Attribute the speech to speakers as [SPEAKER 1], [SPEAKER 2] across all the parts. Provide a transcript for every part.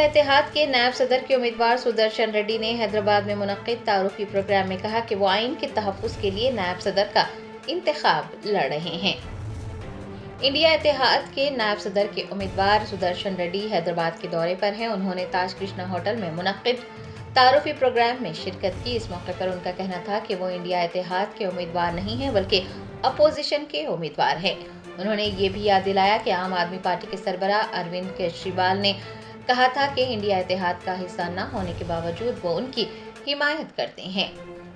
[SPEAKER 1] India इत्तेहाद के नायब सदर के उम्मीदवार सुदर्शन रेड्डी ने हैदराबाद में मुनक्किद तारुफी प्रोग्राम में कहा कि वो आइन के तहफ़्फ़ुज़ के लिए नायब सदर का इंतखाब लड़ रहे हैं। इंडिया इत्तेहाद के नायब सदर के उम्मीदवार सुदर्शन रेड्डी हैदराबाद के दौरे पर हैं। उन्होंने ताज कृष्णा होटल में मुनक्किद तारुफी प्रोग्राम में शिरकत की। इस मौके पर उनका कहना था कि वो इंडिया इत्तेहाद के उम्मीदवार नहीं हैं बल्कि अपोजिशन के उम्मीदवार हैं। उन्होंने ये भी याद दिलाया कि आम आदमी पार्टी के सरबराह अरविंद केजरीवाल ने कहा था कि इंडिया इत्तेहाद का हिस्सा न होने के बावजूद वो उनकी हिमायत करते हैं।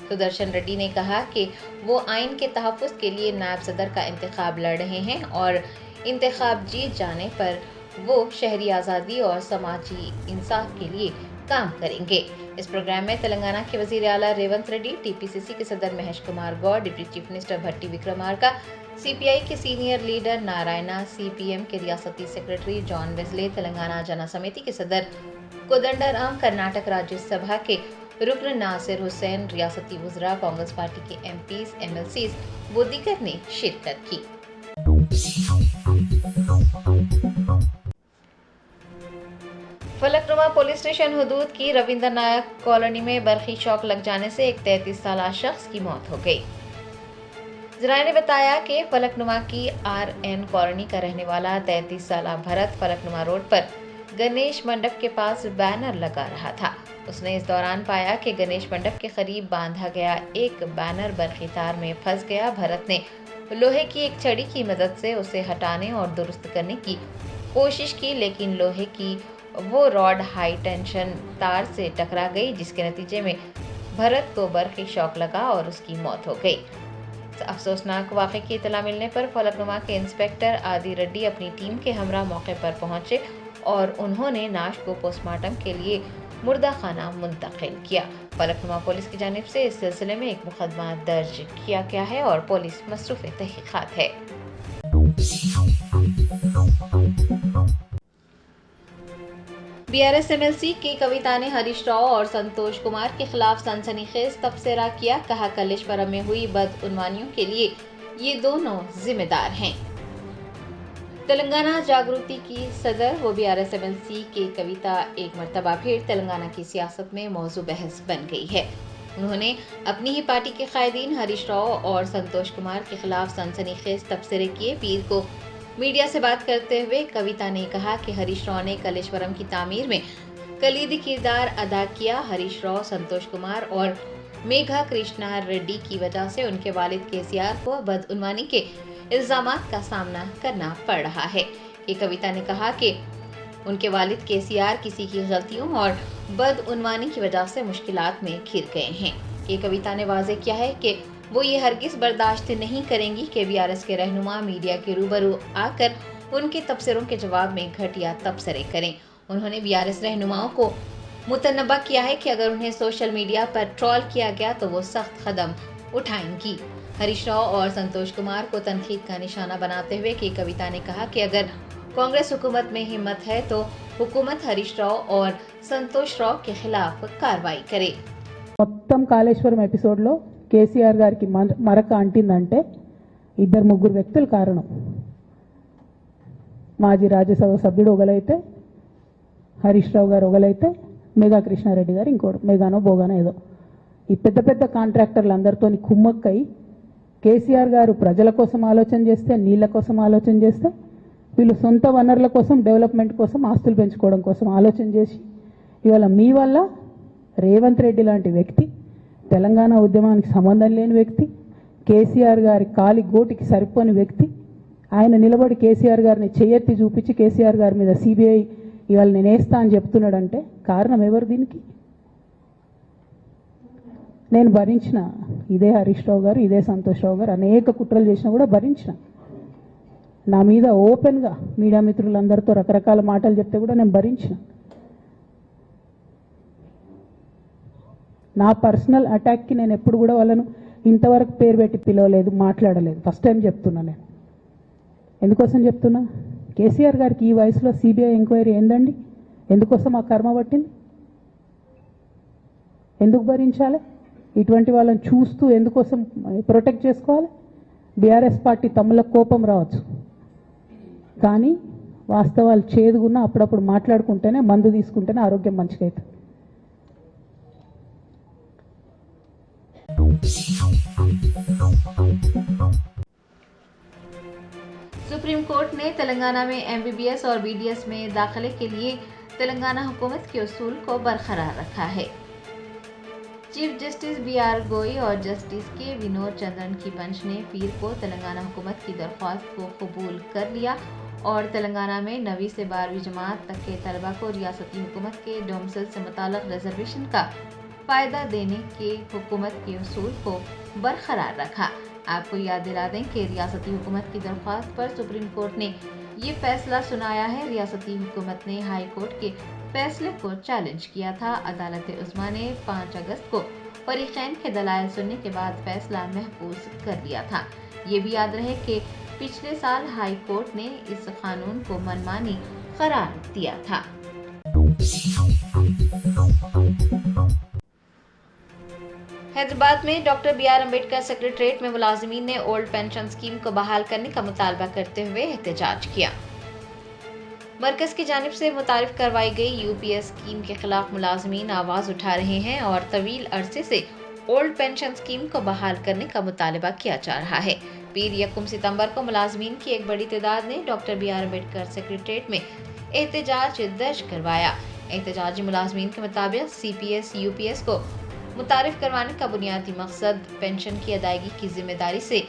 [SPEAKER 1] सुदर्शन रेड्डी ने कहा कि वो आइन के तहफ़्फ़ुज़ के लिए नायब सदर का इंतखाब लड़ रहे हैं और इंतखाब जीत जाने पर वो शहरी आज़ादी और समाजी इंसाफ के लिए काम करेंगे। इस प्रोग्राम में तेलंगाना के वज़ीर आला रेवंत रेड्डी, टीपीसीसी के सदर Mahesh Kumar Goud, deputy chief minister Bhatti Vikramarka, CPI के सीनियर लीडर नारायणा, सीपीएम के रियासती सेक्रेटरी जॉन वेस्ले, तेलंगाना जना समिति के सदर कोदंडराम, कर्नाटक राज्यसभा के रुकन नासिर हुसैन, रियासती वज़रा, कांग्रेस पार्टी के एमपीज, एमएलसीज व दीगर ने शिरकत की। फलकनुमा पुलिस स्टेशन हुदूद की रविंद्र नायक कॉलोनी में बरखी शॉक लग जाने से एक 33 साला शख्स की मौत हो गई। जराये ने बताया कि फलकनुमा की आरएन कॉलोनी का रहने वाला 33 साला भरत फलकनुमा रोड पर गणेश मंडप के पास बैनर लगा रहा था। उसने इस दौरान पाया कि गणेश मंडप के करीब बांधा गया एक बैनर बरखी तार में फंस गया। भरत ने लोहे की एक छड़ी की मदद से उसे हटाने और दुरुस्त करने की कोशिश की, लेकिन लोहे की वो रॉड हाई टेंशन तार से टकरा गई, जिसके नतीजे में भरत को बरखी शॉक लगा और उसकी मौत हो गई। अफसोसनाक वाक़े की इतला मिलने पर फलकनुमा के इंस्पेक्टर आदि रेड्डी अपनी टीम के हमरा मौके पर पहुंचे और उन्होंने लाश को पोस्टमार्टम के लिए मुर्दा खाना मुंतकिल किया। फलकनुमा पुलिस की जानिब से इस सिलसिले में एक मुकदमा दर्ज किया गया है और पुलिस मसरूफ़ तहक़ीक़ात है। बीआरएस एमएलसी की कविता ने हरीश राव और संतोष कुमार के खिलाफ सनसनीखेज तबसरा किया। कहा, कलेश्वरम में हुई बदउनवानियों के लिए ये दोनों जिम्मेदार हैं। तेलंगाना जागृति की सदर व बीआरएस एमएलसी की कविता एक मरतबा फिर तेलंगाना की सियासत में मौजू बहस बन गई है। उन्होंने अपनी ही पार्टी के कायदीन हरीश राव और संतोष कुमार के खिलाफ सनसनीखेज तबसरे किए। पीर को मीडिया से बात करते हुए कविता ने कहा कि हरीश राव ने कलेश्वरम की तामीर में कलीदी किरदार अदा किया। हरीश राव, संतोष कुमार और मेघा कृष्णा रेड्डी की वजह से उनके वालिद केसीआर को बदउनवानी के इल्जामात का सामना करना पड़ रहा है। ये कविता ने कहा कि उनके वालिद केसीआर किसी की गलतियों और बदउनवानी की वजह से मुश्किलात में घिर गए हैं। ये कविता ने वाज़ेह किया है कि वो ये हरगिज़ बर्दाश्त नहीं करेंगी कि बीआरएस के रहनुमा मीडिया के रूबरू आकर उनके तबसरों के जवाब में घटिया तबसरे करें। उन्होंने बीआरएस रहनुमाओं को मुतनब्बा किया है कि अगर उन्हें सोशल मीडिया पर ट्रोल किया गया तो वो सख्त कदम उठाएंगी। हरीश राव और संतोष कुमार को तनकीद का निशाना बनाते हुए की कविता ने कहा कि अगर कांग्रेस हुकूमत में हिम्मत है तो हुकूमत हरीश राव और संतोष राव के खिलाफ कार्रवाई करे।
[SPEAKER 2] మొత్తం కాళేశ్వరం ఎపిసోడ్లో కేసీఆర్ గారికి మరక అంటిందంటే ఇద్దరు ముగ్గురు వ్యక్తులు కారణం. మాజీ రాజ్యసభ సభ్యుడు ఒకలైతే హరీష్ రావు గారు ఒకలైతే మేఘా కృష్ణారెడ్డి గారు ఇంకోటి మేఘానో బోగానో ఏదో ఈ పెద్ద పెద్ద కాంట్రాక్టర్లు అందరితో కుమ్మక్కై కేసీఆర్ గారు ప్రజల కోసం ఆలోచన చేస్తే, నీళ్ల కోసం ఆలోచన చేస్తే, వీళ్ళు సొంత వనరుల కోసం, డెవలప్మెంట్ కోసం, ఆస్తులు పెంచుకోవడం కోసం ఆలోచన చేసి ఇవాళ మీ వల్ల రేవంత్ రెడ్డి లాంటి వ్యక్తి, తెలంగాణ ఉద్యమానికి సంబంధం లేని వ్యక్తి, కేసీఆర్ గారి కాలి గోటికి సరిపోని వ్యక్తి, ఆయన నిలబడి కేసీఆర్ గారిని చెయ్యెత్తి చూపించి కేసీఆర్ గారి మీద సిబిఐ ఇవాళ నేను వేస్తా అని చెప్తున్నాడంటే కారణం ఎవరు దీనికి? నేను భరించిన ఇదే హరీష్ రావు గారు, ఇదే సంతోష్ రావు గారు అనేక కుట్రలు చేసినా కూడా భరించిన. నా మీద ఓపెన్గా మీడియా మిత్రులందరితో రకరకాల మాటలు చెప్తే కూడా నేను భరించిన. నా పర్సనల్ అటాక్కి నేను ఎప్పుడు కూడా వాళ్ళను ఇంతవరకు పేరు పెట్టి పిలవలేదు, మాట్లాడలేదు. ఫస్ట్ టైం చెప్తున్నా. నేను ఎందుకోసం చెప్తున్నా? కేసీఆర్ గారికి ఈ వయసులో సిబిఐ ఎంక్వైరీ ఏందండి? ఎందుకోసం ఆ కర్మ పట్టింది? ఎందుకు భరించాలి? ఇటువంటి వాళ్ళని చూస్తూ ఎందుకోసం ప్రొటెక్ట్ చేసుకోవాలి? బీఆర్ఎస్ పార్టీ తమ్ముల కోపం రావచ్చు, కానీ వాస్తవాలు చేదుగున్నా అప్పుడప్పుడు మాట్లాడుకుంటేనే, మందు తీసుకుంటేనే ఆరోగ్యం మంచిగా అవుతుంది.
[SPEAKER 1] सुप्रीम कोर्ट ने तेलंगाना में MBBS और BDS में दाखिले के लिए तेलंगाना हुकूमत के उसूल को बरकरार रखा है। चीफ जस्टिस BR गोई और जस्टिस के विनोद चंद्रन की बेंच ने पीर को तेलंगाना हुकूमत की दरख्वास्त को कबूल कर लिया और तेलंगाना में 9वीं से 12वीं जमात तक के तलबा को रियासती हुकूमत के डोमसिल से मुताल्लिक रिजर्वेशन का फ़ायदा देने के हुकूमत के उसूल को बरकरार रखा। आपको याद दिला दें कि रियासती हुकूमत की दरख्वास्त पर सुप्रीम कोर्ट ने ये फैसला सुनाया है। रियासती हुकूमत ने हाई कोर्ट के फैसले को चैलेंज किया था। अदालत उज़्मा ने 5 अगस्त को फरीक़ैन के दलाइल सुनने के बाद फैसला महफूज कर लिया था। ये भी याद रहे कि पिछले साल हाई कोर्ट ने इस कानून को मनमानी करार दिया था। हैदराबाद में डॉक्टर BR अम्बेडकर सेक्रेटरीट में मुलाजिमीन ने ओल्ड पेंशन स्कीम को बहाल करने का मुतालबा करते हुए एहतजाज किया। मरकज की जानिब से मुतारिफ करवाई गई UPS स्कीम के खिलाफ मुलाजिमीन आवाज़ उठा रहे हैं और तवील अरसे से ओल्ड पेंशन स्कीम को बहाल करने का मुतालबा किया जा रहा है। पीर 1 सितंबर को मुलाजिमीन की एक बड़ी तादाद ने डॉक्टर BR अम्बेडकर सेक्रेटरीट में एहतजाज दर्ज करवाया। एहतजाजी मुलाजिमीन के मुताबिक CPS UPS को मुतारिफ करवाने का बुनियादी मकसद पेंशन की अदायगी की जिम्मेदारी से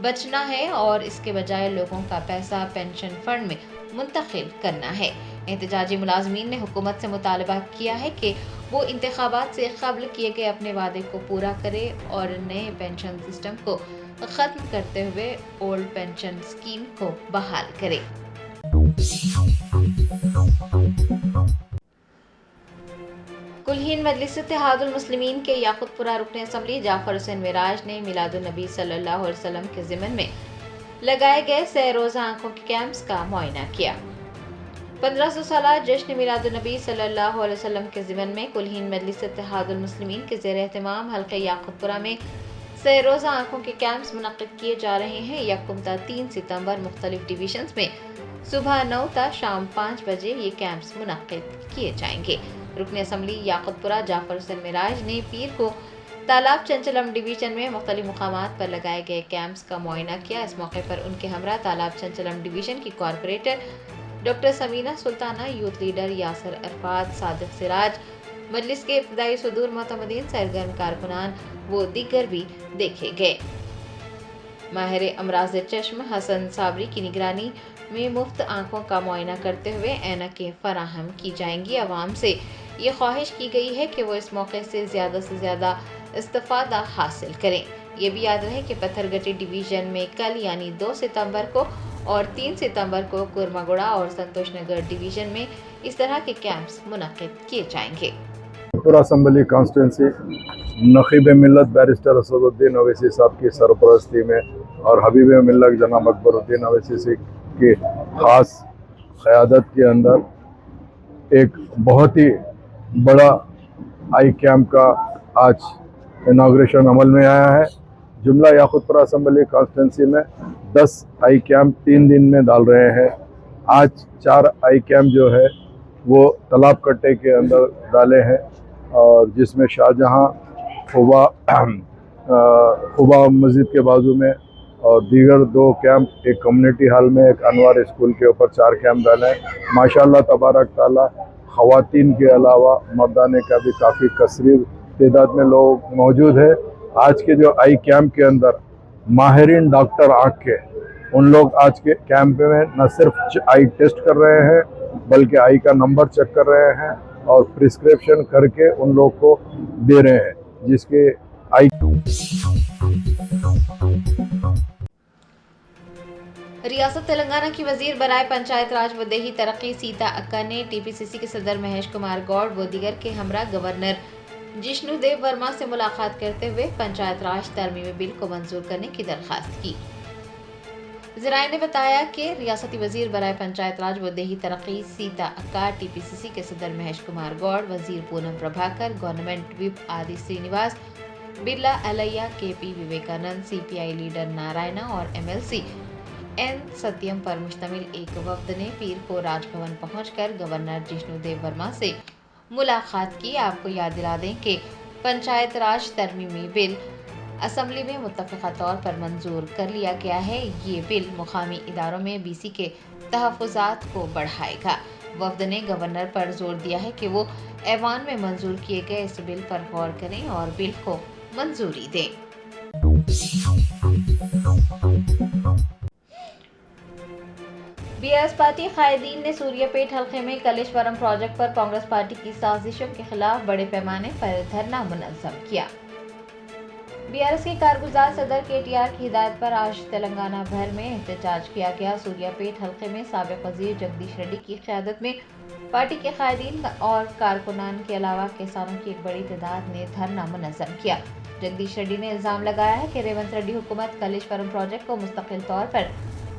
[SPEAKER 1] बचना है और इसके बजाय लोगों का पैसा पेंशन फंड में मुंतकिल करना है। एहतजाजी मुलाजिमीन ने हुकूमत से मुतालबा किया है कि वो इंतखाबात से कबल किए गए अपने वादे को पूरा करे और नए पेंशन सिस्टम को ख़त्म करते हुए ओल्ड पेंशन स्कीम को बहाल करे। कुलहीन मजलिस इत्तेहादुल मुस्लिमीन के याकुतपुरा रुकन असम्बली जाफर हुसैन मिराज ने मिलादुन नबी सल्लल्लाहु अलैहि वसल्लम के ज़िमन में लगाए गए सह रोज़ा आंखों के कैंप्स का मुआयना किया। 1500 साला जश्न मिलादुन नबी सल्लल्लाहु अलैहि वसल्लम के ज़िमन में कुलहीन मजलिस इत्तेहादुल मुस्लिमीन के ज़ेर एहतमाम हल्के याकुतपुरा में सह रोज़ा आंखों के कैंप्स मुनक़्क़िद किए जा रहे हैं। 1 ता 3 सितंबर मुख्तलिफ डिवीजन्स में सुबह 9 ता शाम 5 बजे ये कैंप्स मुनक़्क़िद किए जाएंगे। रुकन असम्बली याकुतपुरा जाफर हुसैन मिराज ने पीर को तालाब चंचलम डिवीजन में मुख्तलिफ मुकामात पर लगाए गए कैंप्स का मुआयना किया। इस मौके पर उनके हमरा तालाब चंचलम डिवीजन की corporator doctor Sameena Sultana, youth leader Yasar Arafat, Sadiq Siraj, Majlis के इब्तिदाई सदूर मोतमदीन, सरगर्म कारकुनान वो दीगर भी देखे गए। माहिर अमराज चश्म हसन साबरी की निगरानी में मुफ्त आंखों का मुआयना करते हुए ऐनकें फराहम की जाएंगी। आवाम से ये ख्वाहिश की गई है कि वो इस मौके से ज़्यादा इस्तिफादा हासिल करें। ये भी याद रहे कि पत्थरगट्टी डिवीज़न में कल यानी 2 सितंबर को और 3 सितंबर को कुरमागुड़ा और संतोष नगर डिवीज़न में इस तरह के कैंप्स मुनक़्क़िद किए जाएंगे।
[SPEAKER 3] पूरा असम्बली कॉन्स्टिट्यूंसी नखीब मिल्लत बैरिस्टर असदुद्दीन अवैसी साहब की सरपरस्ती में और हबीब मिल्लत जनाब अकबरुद्दीन अवैसी की ख़ास क़यादत के अंदर एक बहुत ही बड़ा आई कैंप का आज इनाग्रेशन अमल में आया है। जुमला याकुतपुरा असम्बली कॉन्स्टिट्यूंसी में 10 आई कैंप 3 दिन में डाल रहे हैं। आज 4 आई कैंप जो है वो तालाब कट्टे के अंदर डाले हैं और जिसमें शाहजहां खुबा मस्जिद के बाजू में और दीगर 2 कैंप, एक कम्युनिटी हॉल में, एक अनवार स्कूल के ऊपर 4 कैंप डाले हैं। माशाअल्लाह तबारक ताला ख़वातीन के अलावा मर्दाने का भी काफ़ी कसरीर तादाद में लोग मौजूद है। आज के जो आई कैंप के अंदर माहिरीन डॉक्टर आँख के उन लोग आज के कैंप में न सिर्फ आई टेस्ट कर रहे हैं बल्कि आई का नंबर चेक कर रहे हैं और प्रिस्क्रिप्शन करके उन लोग को दे रहे हैं जिसके आई।
[SPEAKER 1] रियासत तेलंगाना की वजीर बराए पंचायत राज व देही तरक्की सीता अक्का ने TPCC के सदर महेश कुमार गौड़ व दीगर के हमरा गवर्नर जिष्णु देव वर्मा से मुलाकात करते हुए पंचायत राज तरमीमी बिल को मंजूर करने की दरख्वास्त की। ज़राए ने बताया कि रियासती वजीर बराए पंचायत राज व देही तरक्की सीता अक्का, TPCC के सदर महेश कुमार गौड़, वजीर Poonam Prabhakar, government whip Adi Srinivas, Birla Ailaiah, KP Vivekanand, CPI leader Narayana और MLC एन सत्यम पर मुश्तमिल एक वफ्द ने पीर को राजभवन पहुंचकर गवर्नर जिष्णु देव वर्मा से मुलाकात की। आपको याद दिला दें कि पंचायत राज तरमीमी बिल असम्बली में मुत्तफ़िक़ा तौर पर मंजूर कर लिया गया है। ये बिल मुकामी इदारों में BC के तहफ़्फ़ुज़ात को बढ़ाएगा। वफ्द ने गवर्नर पर जोर दिया है कि वो ऐवान में मंजूर किए गए इस बिल पर गौर करें और बिल को मंजूरी दें। BRS पार्टी कायदीन ने सूर्यापेट हल्के में कलेश्वरम प्रोजेक्ट पर कांग्रेस पार्टी की साजिशों के खिलाफ बड़े पैमाने पर धरना मुनज़्ज़म किया। BRS के कारगुजार सदर KTR की हिदायत पर आज तेलंगाना भर में एहतजाज किया गया। सूर्यापेट हल्के में साबिक़ वज़ीर जगदीश रेड्डी की क़यादत में पार्टी के कायदीन और कारकुनान के अलावा किसानों की एक बड़ी तादाद ने धरना मुनज़्ज़म किया। जगदीश रेड्डी ने इल्ज़ाम लगाया है कि रेवंत रेड्डी हुकूमत कलेश्वरम प्रोजेक्ट को मुस्तकिल तौर पर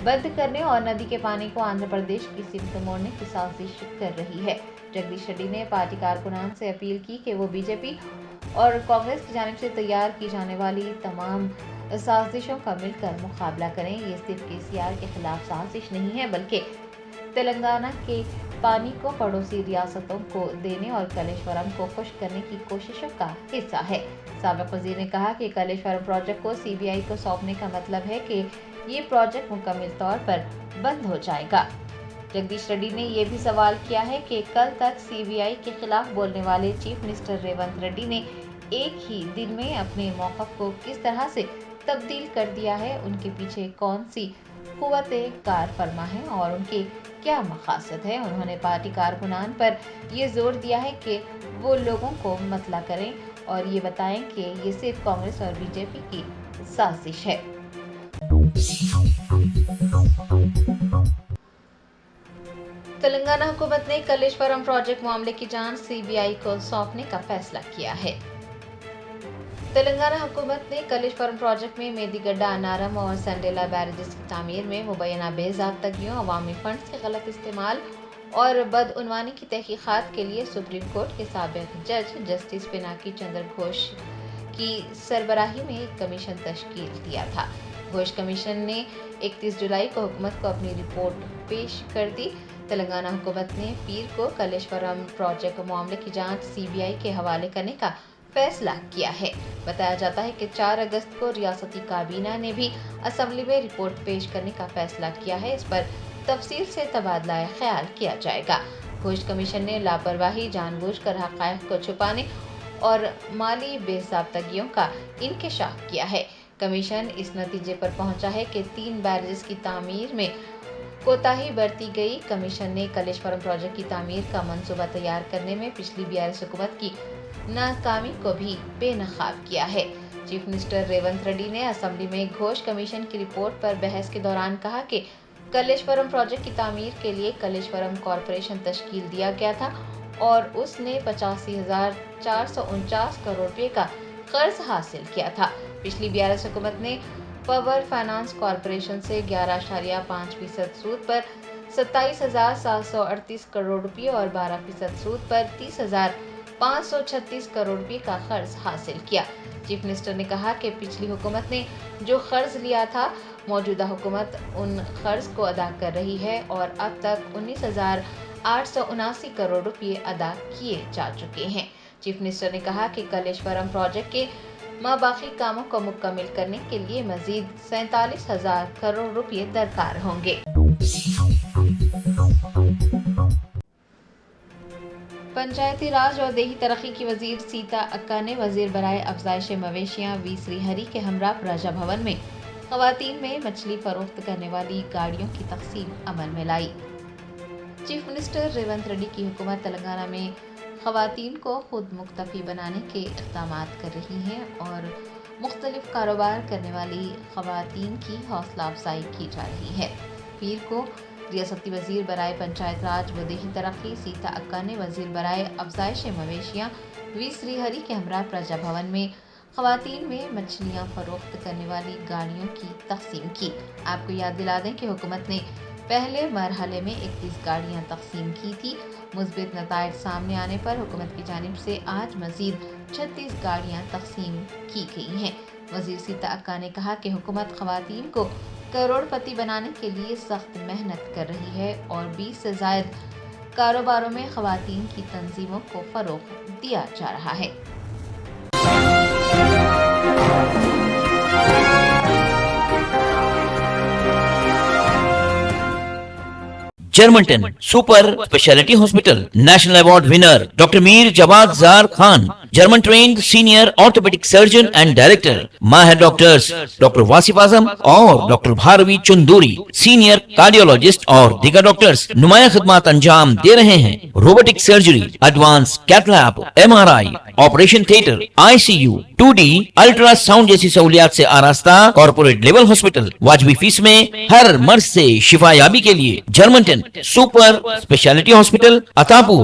[SPEAKER 1] बंद करने और नदी के पानी को आंध्र प्रदेश की सिमत मोड़ने की साजिश कर रही है। जगदीश रेड्डी ने पार्टी कारकुनान से अपील की कि वो BJP और कांग्रेस की जानिब से तैयार की जाने वाली तमाम साजिशों का मिलकर मुकाबला करें। ये सिर्फ KCR के खिलाफ साजिश नहीं है, बल्कि तेलंगाना के पानी को पड़ोसी रियासतों को देने और कलेश्वरम को खुश्क करने की कोशिशों का हिस्सा है। साबिक़ वज़ीर ने कहा कि कलेश्वरम प्रोजेक्ट को CBI को सौंपने का मतलब है कि ये प्रोजेक्ट मुकम्मल तौर पर बंद हो जाएगा। जगदीश रेड्डी ने यह भी सवाल किया है कि कल तक CBI के खिलाफ बोलने वाले चीफ मिनिस्टर रेवंत रेड्डी ने एक ही दिन में अपने मौक़िफ़ को किस तरह से तब्दील कर दिया है, उनके पीछे कौन सी क़ुव्वते कार फरमा है और उनके क्या मक़ासद है। उन्होंने पार्टी कारकुनान पर यह जोर दिया है कि वो लोगों को मतला करें और ये बताएं कि ये सिर्फ कांग्रेस और BJP की साजिश है। तेलंगाना हुकूमत ने कलेश्वरम प्रोजेक्ट मामले की जांच CBI को सौंपने का फैसला किया है। तेलंगाना हुकूमत ने कलेश्वरम प्रोजेक्ट में मेदीगड्डा, अनारम और संडेला बैरेजेस की तामीर में मुबैना बेज़ाब्तगियों, अवामी फंड्स के गलत इस्तेमाल और बदउनवानी की तहकीकात के लिए सुप्रीम कोर्ट के साबिक़ जज जस्टिस पिनाकी चंद्र घोष की सरबराही में एक कमीशन तश्कील दिया था। घोष कमीशन ने 31 जुलाई को हुकूमत को अपनी रिपोर्ट पेश कर दी। तेलंगाना हुकूमत ने पीर को कलेश्वरम प्रोजेक्ट मामले की जांच CBI के हवाले करने का फैसला किया है। बताया जाता है कि 4 अगस्त को रियासती काबीना ने भी असम्बली में रिपोर्ट पेश करने का फैसला किया है। इस पर तफसील से तबादला ख्याल किया जाएगा। घोष कमीशन ने लापरवाही, जानबूझकर हक़ाइक़ को छुपाने और माली बेज़ाब्तगियों का इंकशाफ किया है। कमीशन इस नतीजे पर पहुंचा है कि 3 बैरेजेस की तामीर में कोताही बरती गई। कमीशन ने कलेश्वरम प्रोजेक्ट की तामीर का मंसूबा तैयार करने में पिछली BRS हुकूमत की नाकामी को भी बेनकाब किया है। चीफ मिनिस्टर रेवंत रेड्डी ने असम्बली में घोष कमीशन की रिपोर्ट पर बहस के दौरान कहा कि कलेश्वरम प्रोजेक्ट की तामीर के लिए कलेश्वरम कॉरपोरेशन तश्कील दिया गया था और उसने 85,449 करोड़ रुपये का कर्ज हासिल किया था। पिछली BRS हुकूमत ने पावर फाइनेंस कॉरपोरेशन से 11.5% सूद पर 27,738 करोड़ रुपये और 12% सूद पर 30,536 करोड़ रुपये का कर्ज हासिल किया। चीफ मिनिस्टर ने कहा कि पिछली हुकूमत ने जो कर्ज लिया था, मौजूदा हुकूमत उन कर्ज को अदा कर रही है और अब तक 19,879 करोड़ रुपये अदा किए जा चुके हैं। चीफ मिनिस्टर ने कहा कि कलेश्वरम प्रोजेक्ट के माबाकी कामों को मुकम्मल करने के लिए मजीद 47,000 करोड़ रुपये दरकार होंगे। पंचायती राज और देही तरक्की की वजीर सीता अक्का ने वजीर बराए अफजाइश मवेशियां वी श्रीहरी के हमरा प्रजा भवन में खवातीन में मछली फरोख्त करने वाली गाड़ियों की तकसीम अमल में लाई। चीफ मिनिस्टर रेवंत रेड्डी की हुकूमत तेलंगाना में खवातीन को खुद मुक्तफी बनाने के इक़दाम कर रही हैं और मुख्तलिफ कारोबार करने वाली खवातीन की हौसला अफजाई की जा रही है। पीर को रियासती वजीर बराए पंचायत राज व देही तरक्की सीता अक्का ने वजीर बराए अफजाइश मवेशियां वी श्रीहरी के हमरा प्रजा भवन में खवातीन में मछलियां फरोख्त करने वाली गाड़ियों की तकसीम की। आपको याद दिला दें कि हुकूमत ने पहले मरहले में 31 गाड़ियां तकसीम की थी। मुस्बित नताइज सामने आने पर हुकूमत की जानिब से आज मजीद 36 गाड़ियां तकसीम की गई हैं। वजीर सीता अक्का ने कहा कि हुकूमत खवातीन को करोड़पति बनाने के लिए सख्त मेहनत कर रही है और 20 से जायद कारोबारों में खवातीन की तंजीमों को फरोग दिया जा रहा है।
[SPEAKER 4] Germanton super speciality hospital national award winner doctor Mir Jawad Jar Khan, German trained senior orthopaedic surgeon and director, माहिर डॉक्टर्स डॉक्टर वासिफ आजम और doctor Bharavi Chunduri, senior cardiologist और दीगर डॉक्टर्स नुमाया खिदमत अंजाम दे रहे हैं। Robotic surgery, advance cath lab, MRI, operation theatre, ICU, 2D ultrasound जैसी सहूलियात से आरास्ता कॉर्पोरेट लेवल हॉस्पिटल, वाजबी फीस में हर मर्ज से शिफायाबी के लिए Germanton super speciality hospital, Attapur,